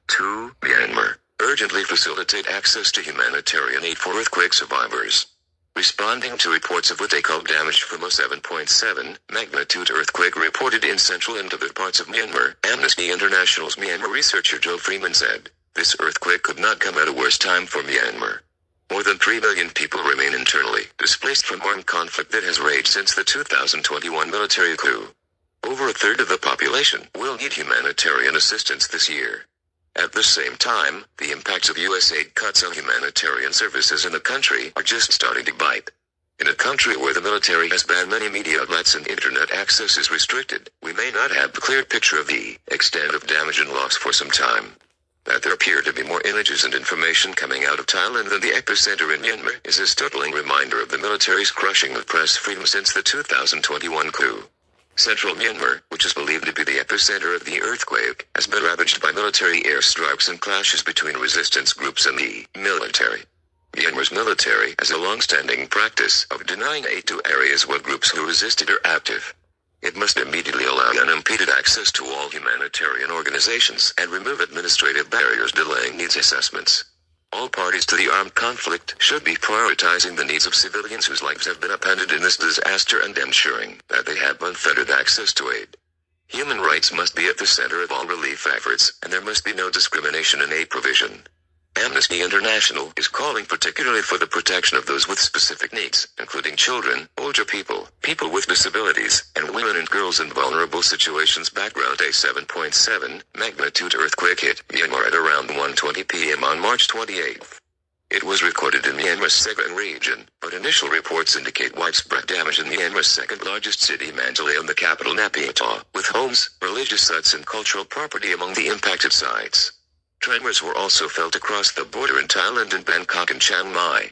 2. Myanmar. Urgently facilitate access to humanitarian aid for earthquake survivors. Responding to reports of what they call damage from a 7.7 magnitude earthquake reported in central and other parts of Myanmar, Amnesty International's Myanmar researcher Joe Freeman said, this earthquake could not come at a worse time for Myanmar. More than 3 million people remain internally displaced from armed conflict that has raged since the 2021 military coup. Over a third of the population will need humanitarian assistance this year. At the same time, the impacts of U.S. aid cuts on humanitarian services in the country are just starting to bite. In a country where the military has banned many media outlets and internet access is restricted, we may not have a clear picture of the extent of damage and loss for some time. That there appear to be more images and information coming out of Thailand than the epicenter in Myanmar is a startling reminder of the military's crushing of press freedom since the 2021 coup. Central Myanmar, which is believed to be the epicenter of the earthquake, has been ravaged by military airstrikes and clashes between resistance groups and the military. Myanmar's military has a long-standing practice of denying aid to areas where groups who resisted are active. It must immediately allow unimpeded access to all humanitarian organizations and remove administrative barriers delaying needs assessments. All parties to the armed conflict should be prioritizing the needs of civilians whose lives have been upended in this disaster and ensuring that they have unfettered access to aid. Human rights must be at the center of all relief efforts, and there must be no discrimination in aid provision. Amnesty International is calling particularly for the protection of those with specific needs, including children, older people, people with disabilities, and women and girls in vulnerable situations. Background: a 7.7 magnitude earthquake hit Myanmar at around 1:20 p.m. on March 28. It was recorded in Myanmar's Sagaing region, but initial reports indicate widespread damage in Myanmar's second largest city, Mandalay, and the capital, Naypyidaw, with homes, religious sites, and cultural property among the impacted sites. Tremors were also felt across the border in Thailand and Bangkok and Chiang Mai.